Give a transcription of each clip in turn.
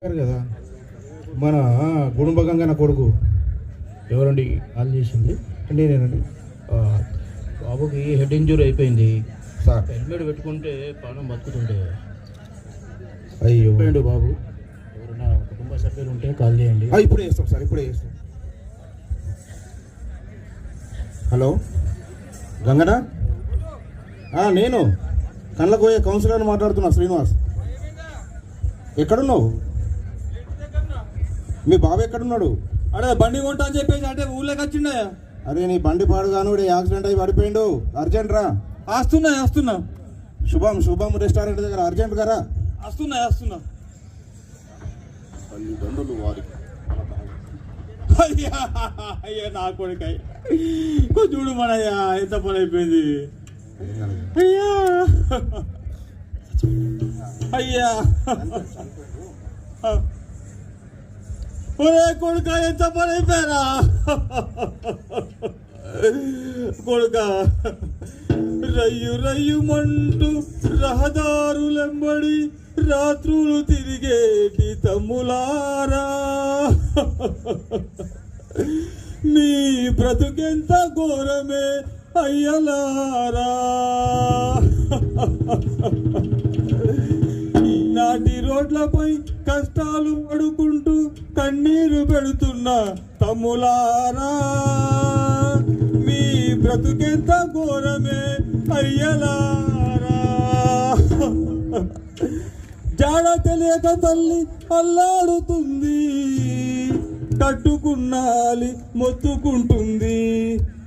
కదా మన గుడుంబగంగన కొడుకు ఎవరండి కాల్ చేసింది? నేనేనండి. బాబుకి హెడ్ ఇంజూరీ అయిపోయింది సార్ హెల్మెట్ పెట్టుకుంటే ప్రాణం బతుకుతుండే. అయ్యో అయిపోయిండు బాబు. ఎవరైనా కుటుంబ సభ్యులు ఉంటే కాల్ చేయండి. ఇప్పుడే చేస్తాం సార్, ఇప్పుడే చేస్తాం. హలో గంగనా, నేను కళ్ళకోయే కౌన్సిలర్ని మాట్లాడుతున్నా, శ్రీనివాస్. ఎక్కడున్నావు? మీ బాబు ఎక్కడున్నాడు? అడే బండి కొంటా అని చెప్పేసి అంటే ఊళ్ళోకి వచ్చిండే. అరే నీ బండి పాడుగాను, యాక్సిడెంట్ అయి పడిపోయిండు. అర్జెంట్ రా. వస్తున్నా శుభం రెస్టారెంట్ దగ్గర అర్జెంట్ గా రా. వస్తున్నా తల్లిదండ్రులు వారి అయ్యా నా కొడుకయ్య చూడు మనయ్యా ఎంత పని అయిపోయింది. అయ్యా ఒరే కొడుక ఎంత పని అయిపోయారా కొడుక. రయ్యుమంటూ రహదారులెంబడి రాత్రులు తిరిగేటి తమ్ములారా, మీ బ్రతుకెంత ఘోరమే అయ్యలారా. ఈనాటి రోడ్లపై కష్టాలు పడుకుంటూ కన్నీరు పెడుతున్న తమ్ములారా, మీ బ్రతుకెంత ఘోరమే అయ్యలారా. జాడ తెలియక తల్లి అల్లాడుతుంది, కట్టుకున్నాలి మొత్తుకుంటుంది.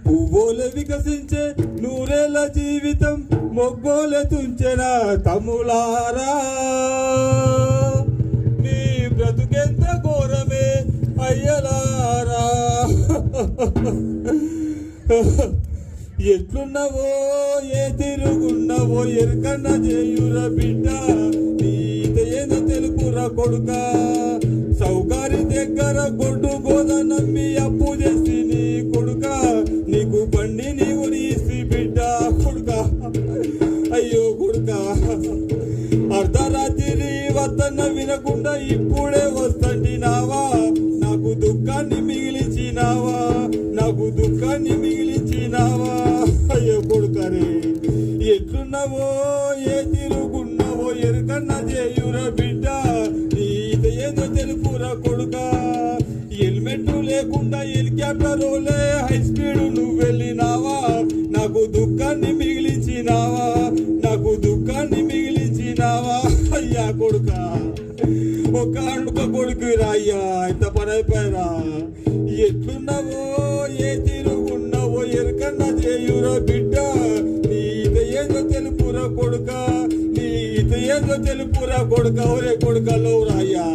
పువ్వులే వికసించే నూరేళ్ల జీవితం మొగ్గోలే తుంచెన తమ్ములారా, నీ బ్రతుకెంత ఘోరమే అయ్యలారా. ఎట్లున్నవో ఏ తిరుగున్నవో ఎరకన్న చేయుర బిడ్డ, నీత ఏదో తెలుపురా కొడుక. సౌకారి దగ్గర గొడ్డు గోద నమ్మి అప్పు చేసి నీ కొడుక, నీకు బండి నీవు నీసి బిడ్డ కొడుక. అయ్యో కొడుక, అర్ధరాత్రి వద్దన్న వినకుండా ఇప్పుడే వస్తండినావా, నాకు దుఃఖాన్ని మిగిలిచినావా, నాకు దుఃఖాన్ని మిగిలిచినావా. అయ్యో కొడుకరే, ఎట్లున్నావో ఏ తిరుగున్నావో ఎరుకన్నా చేయుర బిడ్డ, నీత ఏదో తెలుపురా కొడుక. హెల్మెట్ లేకుండా హెలికాప్టర్లే హై స్పీడ్ నువ్వు వెళ్ళినావా, నాకు దుఃఖాన్ని మిగిలిచినావా, నాకు దుఃఖాన్ని మిగిలిచినావా. అయ్యా కొడుక, ఒక కొడుకు రాయ్యా ఎంత పని అయిపోయారా. ఎట్లున్నావో ఏ తిరుగున్నావో ఎరుకన్నా చేయురా బిడ్డ, నీత ఏదో తెలుపురా కొడుక, నీత ఏదో తెలుపురా కొడుక. ఒరే కొడుకలో రాయ్యా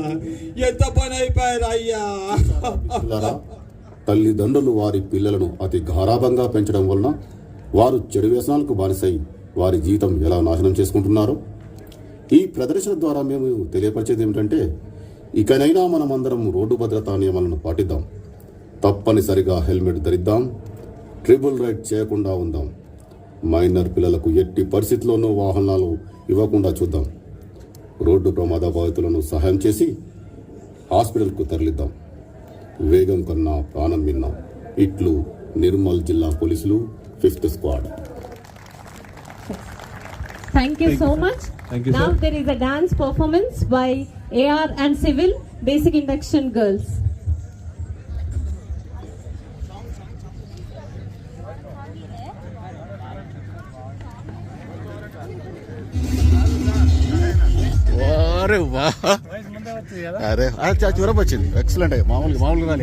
ఎంత పని అయిపోయారా అయ్యా. తల్లిదండ్రులు వారి పిల్లలను అతి గారాభంగా పెంచడం వలన వారు చెడు వ్యసనాలకు బానిసై వారి జీవితం ఎలా నాశనం చేసుకుంటున్నారో ఈ ప్రదర్శన ద్వారా మేము తెలియపరిచేది ఏమిటంటే, ఇకనైనా మనమందరం రోడ్డు భద్రతా నియమాలను పాటిద్దాం, తప్పనిసరిగా హెల్మెట్ ధరిద్దాం, ట్రిపుల్ రైడ్ చేయకుండా ఉందాం, మైనర్ పిల్లలకు ఎట్టి పరిస్థితుల్లోనూ వాహనాలు ఇవ్వకుండా చూద్దాం, రోడ్డు ప్రమాద బాధితులను సహాయం చేసి హాస్పిటల్కు తరలిద్దాం, వేగం కన్నా ప్రాణం విన్నాం. ఇట్లు నిర్మల్ జిల్లా పోలీసులు 5th squad. Thank you so much. Now there is a dance performance by AR and Civil Basic Induction Girls. అరే వా, అరే చూరపొచ్చింది. ఎక్సలెంట్. మామూలుగా